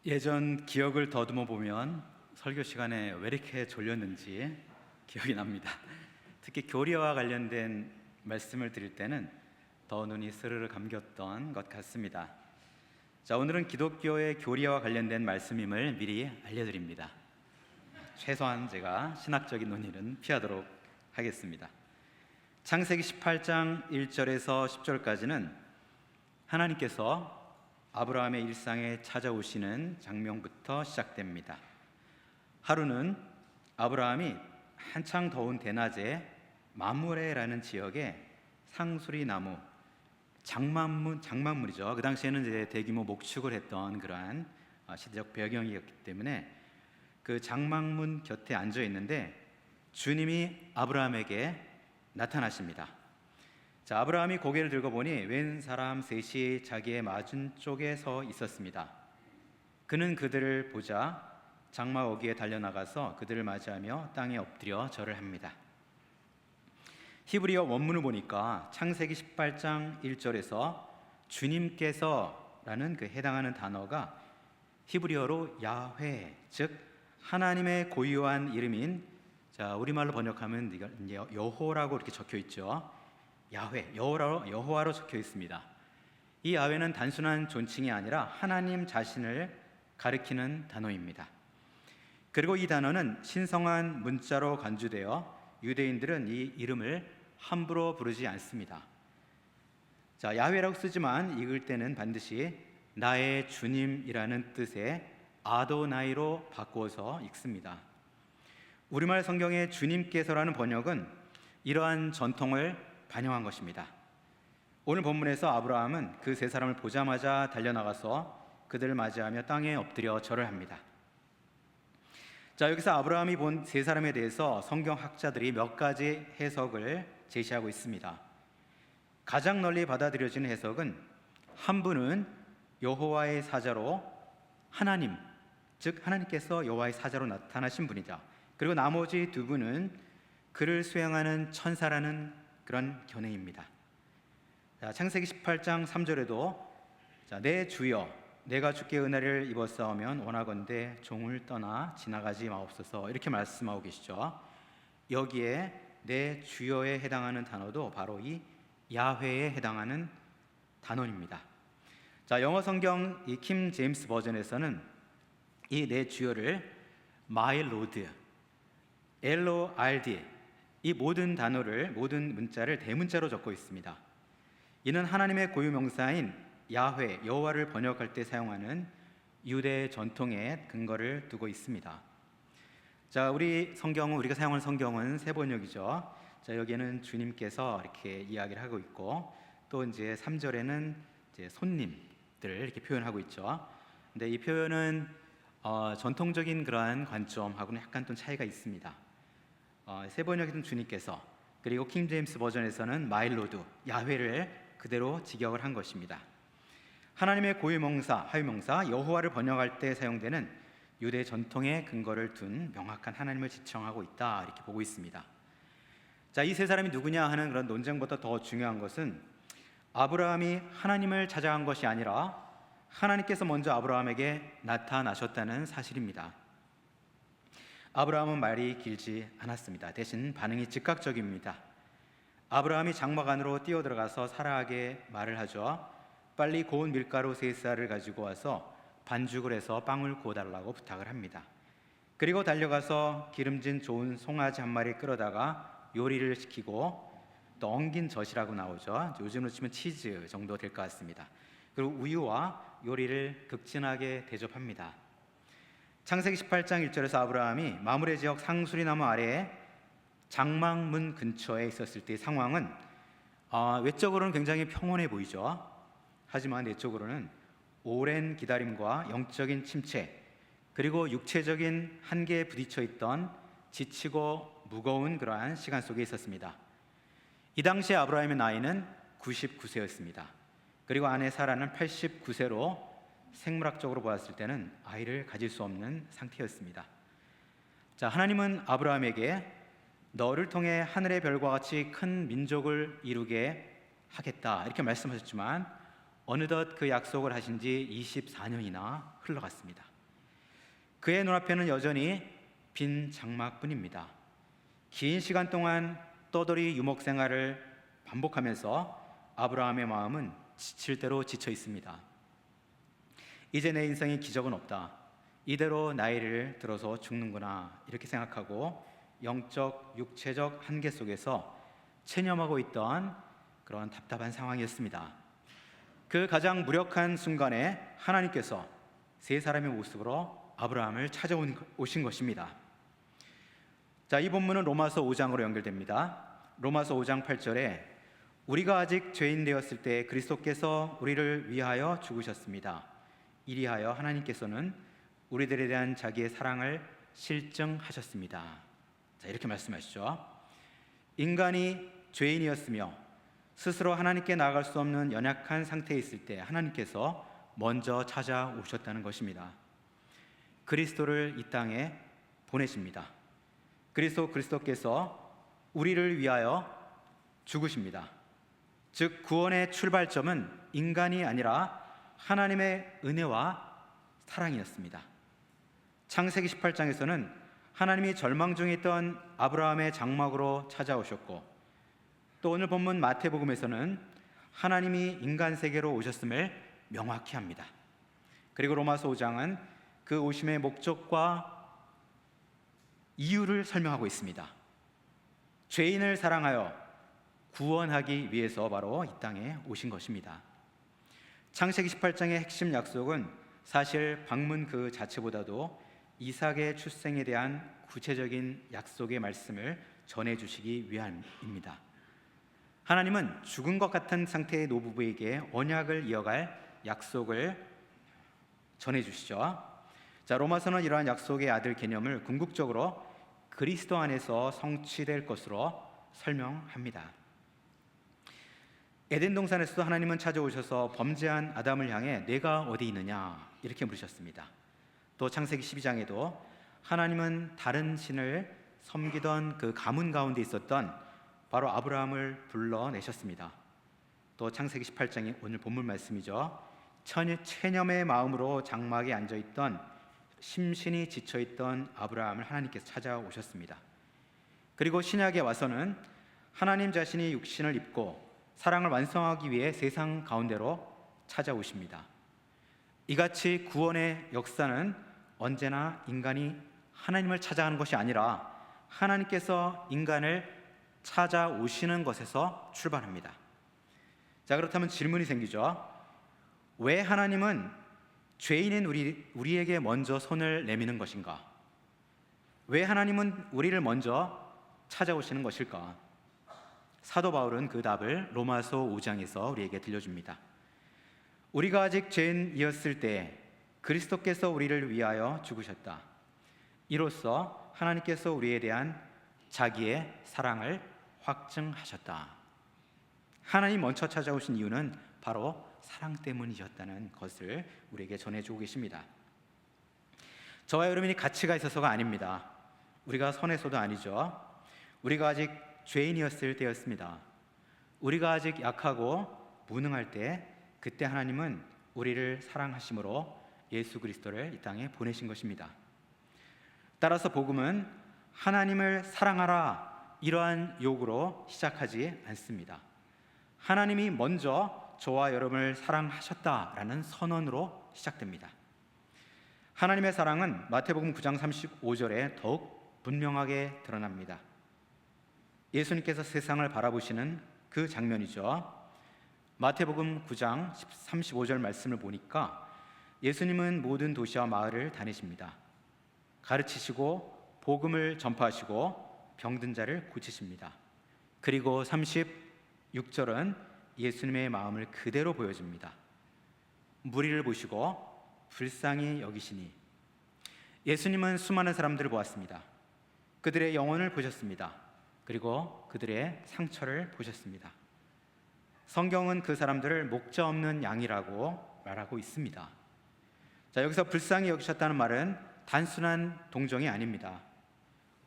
예전 기억을 더듬어 보면 설교 시간에 왜 이렇게 졸렸는지 기억이 납니다. 특히 교리와 관련된 말씀을 드릴 때는 더 눈이 스르르 감겼던 것 같습니다. 자, 오늘은 기독교의 교리와 관련된 말씀임을 미리 알려드립니다. 최소한 제가 신학적인 논의는 피하도록 하겠습니다. 창세기 18장 1절에서 10절까지는 하나님께서 아브라함의 일상에 찾아오시는 장면부터 시작됩니다. 하루는 아브라함이 한창 더운 대낮에 마므레라는 지역에 상수리 나무, 장만문이죠. 그 당시에는 이제 대규모 목축을 했던 그러한 시대적 배경이었기 때문에 그 장막문 곁에 앉아 있는데 주님이 아브라함에게 나타나십니다. 자, 아브라함이 고개를 들고 보니 웬 사람 셋이 자기의 맞은 쪽에 서 있었습니다. 그는 그들을 보자 장막 어귀에 달려나가서 그들을 맞이하며 땅에 엎드려 절을 합니다. 히브리어 원문을 보니까 창세기 18장 1절에서 주님께서라는 그 해당하는 단어가 히브리어로 야훼, 즉 하나님의 고유한 이름인, 자, 우리말로 번역하면 이제 여호라고 이렇게 적혀 있죠. 야훼, 여호와로 적혀 있습니다. 이 야훼는 단순한 존칭이 아니라 하나님 자신을 가리키는 단어입니다. 그리고 이 단어는 신성한 문자로 간주되어 유대인들은 이 이름을 함부로 부르지 않습니다. 자, 야훼라고 쓰지만 읽을 때는 반드시 나의 주님이라는 뜻의 아도나이로 바꾸어서 읽습니다. 우리말 성경의 주님께서라는 번역은 이러한 전통을 반영한 것입니다. 오늘 본문에서 아브라함은 그 세 사람을 보자마자 달려나가서 그들을 맞이하며 땅에 엎드려 절을 합니다. 자, 여기서 아브라함이 본 세 사람에 대해서 성경학자들이 몇 가지 해석을 제시하고 있습니다. 가장 널리 받아들여지는 해석은 한 분은 여호와의 사자로 하나님, 즉 하나님께서 여호와의 사자로 나타나신 분이다. 그리고 나머지 두 분은 그를 수행하는 천사라는 그런 견해입니다. 자, 창세기 18장 3절에도 내 주여 내가 주께 은혜를 입었사오면 원하건대 종을 떠나 지나가지 마옵소서, 이렇게 말씀하고 계시죠. 여기에 내 주여에 해당하는 단어도 바로 이 야훼에 해당하는 단어입니다. 자, 영어 성경 이 킴 제임스 버전에서는 이 내 주여를 my lord, LORD, 이 모든 단어를, 모든 문자를 대문자로 적고 있습니다. 이는 하나님의 고유 명사인 야훼, 여호와를 번역할 때 사용하는 유대 전통의 근거를 두고 있습니다. 자, 우리가 사용하는 성경은 세 번역이죠. 자, 여기에는 주님께서 이렇게 이야기를 하고 있고, 또 이제 3절에는 이제 손님들을 이렇게 표현하고 있죠. 근데 이 표현은 전통적인 그러한 관점하고는 약간 좀 차이가 있습니다. 세 번역에는 주님께서, 그리고 킹 제임스 버전에서는 마이 로드, 야훼를 그대로 직역을 한 것입니다. 하나님의 고유명사, 하유명사 여호와를 번역할 때 사용되는 유대 전통의 근거를 둔 명확한 하나님을 지칭하고 있다, 이렇게 보고 있습니다. 자, 이 세 사람이 누구냐 하는 그런 논쟁보다 더 중요한 것은 아브라함이 하나님을 찾아간 것이 아니라 하나님께서 먼저 아브라함에게 나타나셨다는 사실입니다. 아브라함은 말이 길지 않았습니다. 대신 반응이 즉각적입니다. 아브라함이 장막 안으로 뛰어들어가서 사라에게 말을 하죠. 빨리 고운 밀가루 3쌀을 가지고 와서 반죽을 해서 빵을 구워달라고 부탁을 합니다. 그리고 달려가서 기름진 좋은 송아지 한 마리 끌어다가 요리를 시키고, 또 엉긴 젖이라고 나오죠. 요즘으로 치면 치즈 정도 될 것 같습니다. 그리고 우유와 요리를 극진하게 대접합니다. 창세기 18장 1절에서 아브라함이 마므레 지역 상수리 나무 아래에 장막문 근처에 있었을 때의 상황은 외적으로는 굉장히 평온해 보이죠. 하지만 내적으로는 오랜 기다림과 영적인 침체, 그리고 육체적인 한계에 부딪혀 있던 지치고 무거운 그러한 시간 속에 있었습니다. 이 당시에 아브라함의 나이는 99세였습니다. 그리고 아내 사라는 89세로 생물학적으로 보았을 때는 아이를 가질 수 없는 상태였습니다. 자, 하나님은 아브라함에게 너를 통해 하늘의 별과 같이 큰 민족을 이루게 하겠다, 이렇게 말씀하셨지만 어느덧 그 약속을 하신 지 24년이나 흘러갔습니다. 그의 눈앞에는 여전히 빈 장막뿐입니다. 긴 시간 동안 떠돌이 유목 생활을 반복하면서 아브라함의 마음은 지칠 대로 지쳐 있습니다. 이제 내 인생에 기적은 없다. 이대로 나이를 들어서 죽는구나. 이렇게 생각하고 영적, 육체적 한계 속에서 체념하고 있던 그런 답답한 상황이었습니다. 그 가장 무력한 순간에 하나님께서 세 사람의 모습으로 아브라함을 찾아오신 것입니다. 자, 이 본문은 로마서 5장으로 연결됩니다. 로마서 5장 8절에 우리가 아직 죄인 되었을 때 그리스도께서 우리를 위하여 죽으셨습니다. 이리하여 하나님께서는 우리들에 대한 자기의 사랑을 실증하셨습니다. 자, 이렇게 말씀하시죠. 인간이 죄인이었으며 스스로 하나님께 나아갈 수 없는 연약한 상태에 있을 때 하나님께서 먼저 찾아오셨다는 것입니다. 그리스도를 이 땅에 보내십니다. 그리스도께서 우리를 위하여 죽으십니다. 즉 구원의 출발점은 인간이 아니라 하나님의 은혜와 사랑이었습니다. 창세기 18장에서는 하나님이 절망 중에 있던 아브라함의 장막으로 찾아오셨고, 또 오늘 본문 마태복음에서는 하나님이 인간 세계로 오셨음을 명확히 합니다. 그리고 로마서 5장은 그 오심의 목적과 이유를 설명하고 있습니다. 죄인을 사랑하여 구원하기 위해서 바로 이 땅에 오신 것입니다. 창세기 18장의 핵심 약속은 사실 방문 그 자체보다도 이삭의 출생에 대한 구체적인 약속의 말씀을 전해주시기 위함입니다. 하나님은 죽은 것 같은 상태의 노부부에게 언약을 이어갈 약속을 전해주시죠. 자, 로마서는 이러한 약속의 아들 개념을 궁극적으로 그리스도 안에서 성취될 것으로 설명합니다. 에덴 동산에서도 하나님은 찾아오셔서 범죄한 아담을 향해 내가 어디 있느냐 이렇게 물으셨습니다. 또 창세기 12장에도 하나님은 다른 신을 섬기던 그 가문 가운데 있었던 바로 아브라함을 불러내셨습니다. 또 창세기 18장이 오늘 본문 말씀이죠. 체념의 마음으로 장막에 앉아있던 심신이 지쳐있던 아브라함을 하나님께서 찾아오셨습니다. 그리고 신약에 와서는 하나님 자신이 육신을 입고 사랑을 완성하기 위해 세상 가운데로 찾아오십니다. 이같이 구원의 역사는 언제나 인간이 하나님을 찾아가는 것이 아니라 하나님께서 인간을 찾아오시는 것에서 출발합니다. 자, 그렇다면 질문이 생기죠. 왜 하나님은 죄인인 우리에게 먼저 손을 내미는 것인가? 왜 하나님은 우리를 먼저 찾아오시는 것일까? 사도 바울은 그 답을 로마서 5장에서 우리에게 들려줍니다. 우리가 아직 죄인이었을 때 그리스도께서 우리를 위하여 죽으셨다. 이로써 하나님께서 우리에 대한 자기의 사랑을 확증하셨다. 하나님 먼저 찾아오신 이유는 바로 사랑 때문이었다는 것을 우리에게 전해주고 계십니다. 저와 여러분이 가치가 있어서가 아닙니다. 우리가 선해서도 아니죠. 우리가 아직 죄인이었을 때였습니다. 우리가 아직 약하고 무능할 때, 그때 하나님은 우리를 사랑하심으로 예수 그리스도를 이 땅에 보내신 것입니다. 따라서 복음은 하나님을 사랑하라 이러한 요구로 시작하지 않습니다. 하나님이 먼저 저와 여러분을 사랑하셨다라는 선언으로 시작됩니다. 하나님의 사랑은 마태복음 9장 35절에 더욱 분명하게 드러납니다. 예수님께서 세상을 바라보시는 그 장면이죠. 마태복음 9장 35절 말씀을 보니까 예수님은 모든 도시와 마을을 다니십니다. 가르치시고 복음을 전파하시고 병든 자를 고치십니다. 그리고 36절은 예수님의 마음을 그대로 보여줍니다. 무리를 보시고 불쌍히 여기시니, 예수님은 수많은 사람들을 보았습니다. 그들의 영혼을 보셨습니다. 그리고 그들의 상처를 보셨습니다. 성경은 그 사람들을 목자 없는 양이라고 말하고 있습니다. 자, 여기서 불쌍히 여기셨다는 말은 단순한 동정이 아닙니다.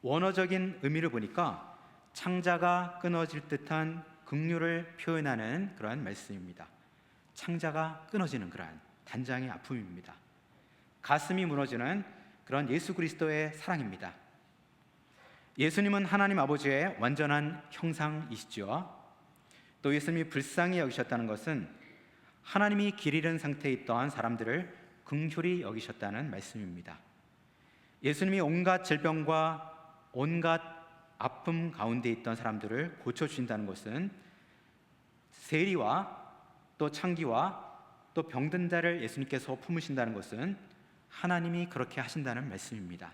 원어적인 의미를 보니까 창자가 끊어질 듯한 긍휼을 표현하는 그러한 말씀입니다. 창자가 끊어지는 그러한 단장의 아픔입니다. 가슴이 무너지는 그런 예수 그리스도의 사랑입니다. 예수님은 하나님 아버지의 완전한 형상이시죠. 또 예수님이 불쌍히 여기셨다는 것은 하나님이 길 잃은 상태에 있던 사람들을 긍휼히 여기셨다는 말씀입니다. 예수님이 온갖 질병과 온갖 아픔 가운데 있던 사람들을 고쳐주신다는 것은 세리와 또 창기와 또 병든 자를 예수님께서 품으신다는 것은 하나님이 그렇게 하신다는 말씀입니다.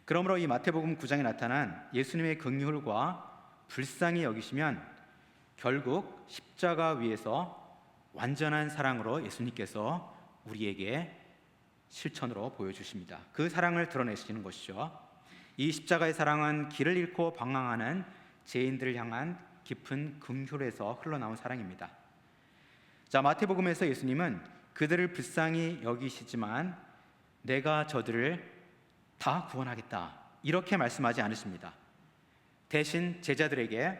그러므로 이 마태복음 9장에 나타난 예수님의 긍휼과 불쌍히 여기시면 결국 십자가 위에서 완전한 사랑으로 예수님께서 우리에게 실천으로 보여주십니다. 그 사랑을 드러내시는 것이죠. 이 십자가의 사랑은 길을 잃고 방황하는 죄인들을 향한 깊은 긍휼에서 흘러나온 사랑입니다. 자, 마태복음에서 예수님은 그들을 불쌍히 여기시지만 내가 저들을 다 구원하겠다 이렇게 말씀하지 않으십니다. 대신 제자들에게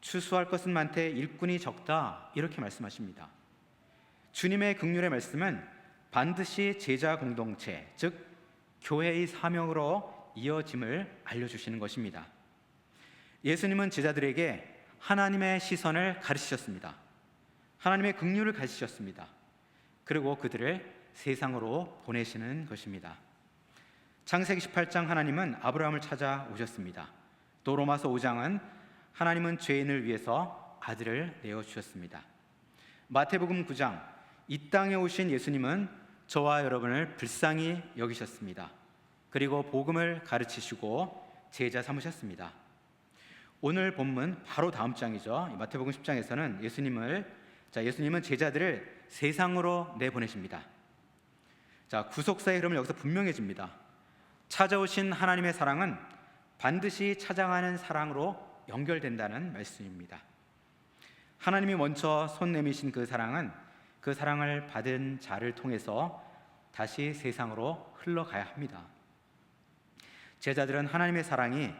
추수할 것은 많되 일꾼이 적다 이렇게 말씀하십니다. 주님의 긍휼의 말씀은 반드시 제자 공동체, 즉 교회의 사명으로 이어짐을 알려주시는 것입니다. 예수님은 제자들에게 하나님의 시선을 가르치셨습니다. 하나님의 긍휼을 가르치셨습니다. 그리고 그들을 세상으로 보내시는 것입니다. 창세기 18장 하나님은 아브라함을 찾아오셨습니다. 또 로마서 5장은 하나님은 죄인을 위해서 아들을 내어주셨습니다. 마태복음 9장 이 땅에 오신 예수님은 저와 여러분을 불쌍히 여기셨습니다. 그리고 복음을 가르치시고 제자 삼으셨습니다. 오늘 본문 바로 다음 장이죠. 마태복음 10장에서는 예수님은 제자들을 세상으로 내보내십니다. 자, 구속사의 흐름을 여기서 분명해집니다. 찾아오신 하나님의 사랑은 반드시 찾아가는 사랑으로 연결된다는 말씀입니다. 하나님이 먼저 손 내미신 그 사랑을 받은 자를 통해서 다시 세상으로 흘러가야 합니다. 제자들은 하나님의 사랑이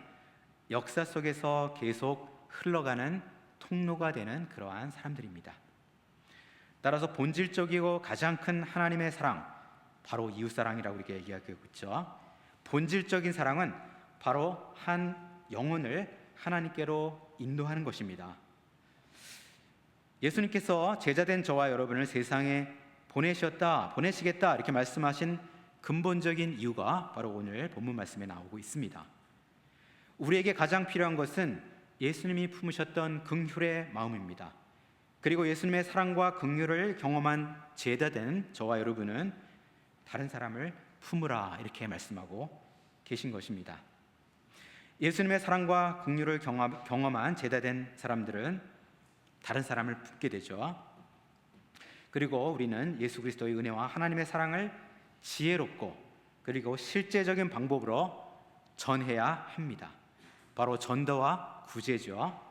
역사 속에서 계속 흘러가는 통로가 되는 그러한 사람들입니다. 따라서 본질적이고 가장 큰 하나님의 사랑, 바로 이웃사랑이라고 이렇게 얘기하고 있죠. 본질적인 사랑은 바로 한 영혼을 하나님께로 인도하는 것입니다. 예수님께서 제자된 저와 여러분을 세상에 보내시겠다 이렇게 말씀하신 근본적인 이유가 바로 오늘 본문 말씀에 나오고 있습니다. 우리에게 가장 필요한 것은 예수님이 품으셨던 긍휼의 마음입니다. 그리고 예수님의 사랑과 긍휼을 경험한 제자된 저와 여러분은 다른 사람을 품으라 이렇게 말씀하고 계신 것입니다. 예수님의 사랑과 긍휼을 경험한 제자된 사람들은 다른 사람을 품게 되죠. 그리고 우리는 예수 그리스도의 은혜와 하나님의 사랑을 지혜롭고 그리고 실제적인 방법으로 전해야 합니다. 바로 전도와 구제죠.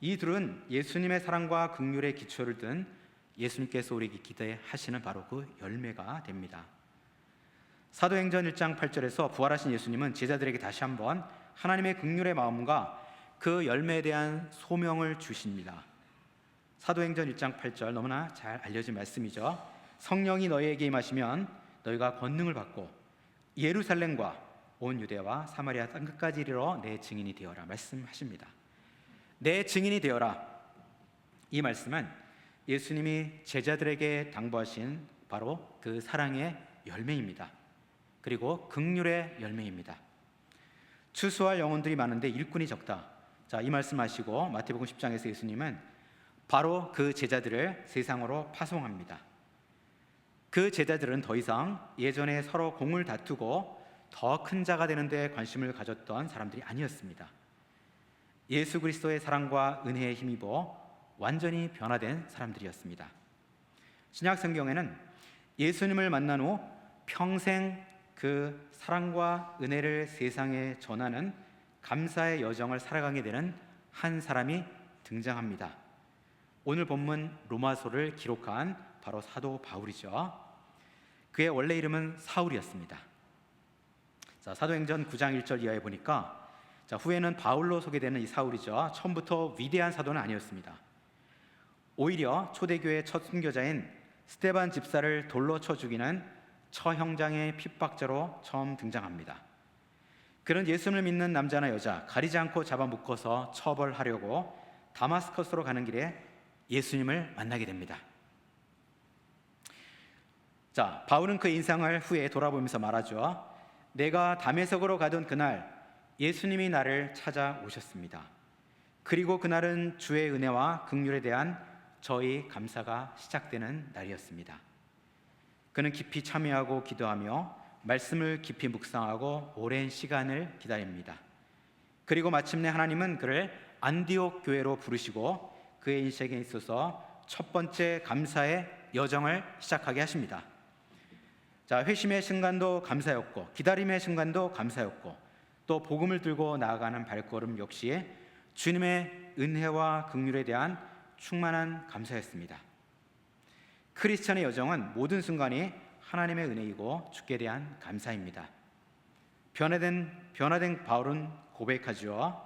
이 둘은 예수님의 사랑과 긍휼의 기초를 둔 예수님께서 우리에게 기대하시는 바로 그 열매가 됩니다. 사도행전 1장 8절에서 부활하신 예수님은 제자들에게 다시 한번 하나님의 긍휼의 마음과 그 열매에 대한 소명을 주십니다. 사도행전 1장 8절 너무나 잘 알려진 말씀이죠. 성령이 너희에게 임하시면 너희가 권능을 받고 예루살렘과 온 유대와 사마리아 땅끝까지 이르러 내 증인이 되어라 말씀하십니다. 내 증인이 되어라, 이 말씀은 예수님이 제자들에게 당부하신 바로 그 사랑의 열매입니다. 그리고 긍휼의 열매입니다. 추수할 영혼들이 많은데 일꾼이 적다. 자, 이 말씀하시고 마태복음 10장에서 예수님은 바로 그 제자들을 세상으로 파송합니다. 그 제자들은 더 이상 예전에 서로 공을 다투고 더 큰 자가 되는 데 관심을 가졌던 사람들이 아니었습니다. 예수 그리스도의 사랑과 은혜에 힘입어 완전히 변화된 사람들이었습니다. 신약 성경에는 예수님을 만난 후 평생 그 사랑과 은혜를 세상에 전하는 감사의 여정을 살아가게 되는 한 사람이 등장합니다. 오늘 본문 로마서를 기록한 바로 사도 바울이죠. 그의 원래 이름은 사울이었습니다. 자, 사도행전 9장 1절 이하에 보니까 후에는 바울로 소개되는 이 사울이죠. 처음부터 위대한 사도는 아니었습니다. 오히려 초대교회 첫 순교자인 스데반 집사를 돌로 쳐 죽이는 처형장의 핍박자로 처음 등장합니다. 그런 예수를 믿는 남자나 여자 가리지 않고 잡아묶어서 처벌하려고 다마스커스로 가는 길에 예수님을 만나게 됩니다. 자, 바울은 그 인상을 후에 돌아보면서 말하죠. 내가 다메섹으로 가던 그날 예수님이 나를 찾아오셨습니다. 그리고 그날은 주의 은혜와 긍휼에 대한 저희 감사가 시작되는 날이었습니다. 그는 깊이 참여하고 기도하며 말씀을 깊이 묵상하고 오랜 시간을 기다립니다. 그리고 마침내 하나님은 그를 안디옥 교회로 부르시고 그의 인생에 있어서 첫 번째 감사의 여정을 시작하게 하십니다. 자, 회심의 순간도 감사였고 기다림의 순간도 감사였고 또 복음을 들고 나아가는 발걸음 역시 주님의 은혜와 긍휼에 대한 충만한 감사였습니다. 크리스천의 여정은 모든 순간이 하나님의 은혜이고 주께 대한 감사입니다. 변화된 바울은 고백하죠.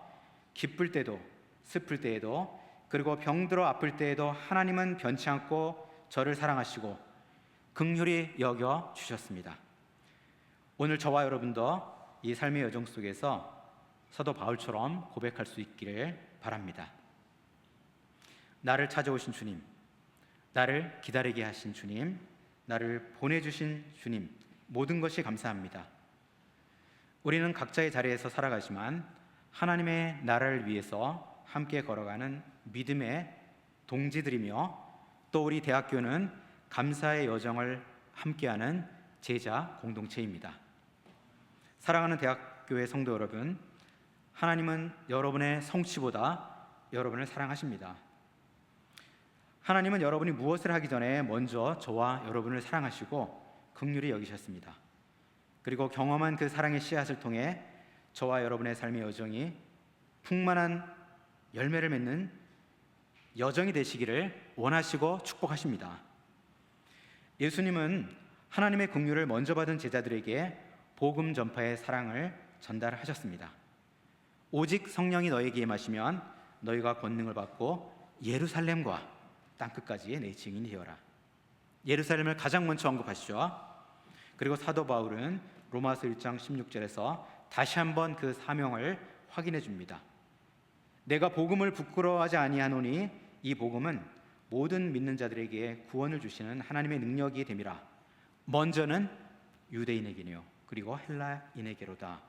기쁠 때도 슬플 때에도 그리고 병들어 아플 때에도 하나님은 변치 않고 저를 사랑하시고 긍휼히 여겨 주셨습니다. 오늘 저와 여러분도 이 삶의 여정 속에서 사도 바울처럼 고백할 수 있기를 바랍니다. 나를 찾아오신 주님, 나를 기다리게 하신 주님, 나를 보내주신 주님, 모든 것이 감사합니다. 우리는 각자의 자리에서 살아가지만 하나님의 나라를 위해서 함께 걸어가는 믿음의 동지들이며 또 우리 대학교는 감사의 여정을 함께하는 제자 공동체입니다. 사랑하는 대학교의 성도 여러분, 하나님은 여러분의 성취보다 여러분을 사랑하십니다. 하나님은 여러분이 무엇을 하기 전에 먼저 저와 여러분을 사랑하시고 긍휼히 여기셨습니다. 그리고 경험한 그 사랑의 씨앗을 통해 저와 여러분의 삶의 여정이 풍만한 열매를 맺는 여정이 되시기를 원하시고 축복하십니다. 예수님은 하나님의 긍휼을 먼저 받은 제자들에게 복음 전파의 사랑을 전달하셨습니다. 오직 성령이 너에게 임하시면 너희가 권능을 받고 예루살렘과 땅끝까지 내 증인이 되어라. 예루살렘을 가장 먼저 언급하시죠. 그리고 사도 바울은 로마서 1장 16절에서 다시 한번 그 사명을 확인해 줍니다. 내가 복음을 부끄러워하지 아니하노니 이 복음은 모든 믿는 자들에게 구원을 주시는 하나님의 능력이 됨이라. 먼저는 유대인에게요 그리고 헬라인에게로다.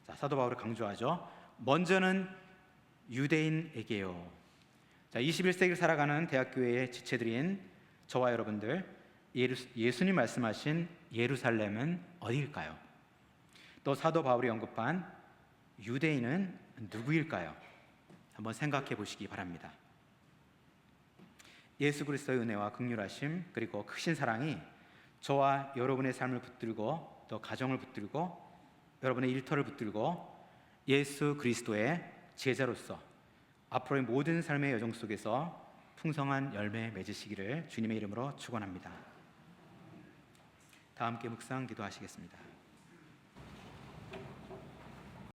자, 사도 바울을 강조하죠. 먼저는 유대인에게요. 자, 21세기를 살아가는 대학교의 지체들인 저와 여러분들, 예수님 말씀하신 예루살렘은 어디일까요? 또 사도 바울이 언급한 유대인은 누구일까요? 한번 생각해 보시기 바랍니다. 예수 그리스도의 은혜와 긍휼하심 그리고 크신 사랑이 저와 여러분의 삶을 붙들고 또 가정을 붙들고 여러분의 일터를 붙들고 예수 그리스도의 제자로서 앞으로의 모든 삶의 여정 속에서 풍성한 열매 맺으시기를 주님의 이름으로 축원합니다. 다 함께 묵상 기도하시겠습니다.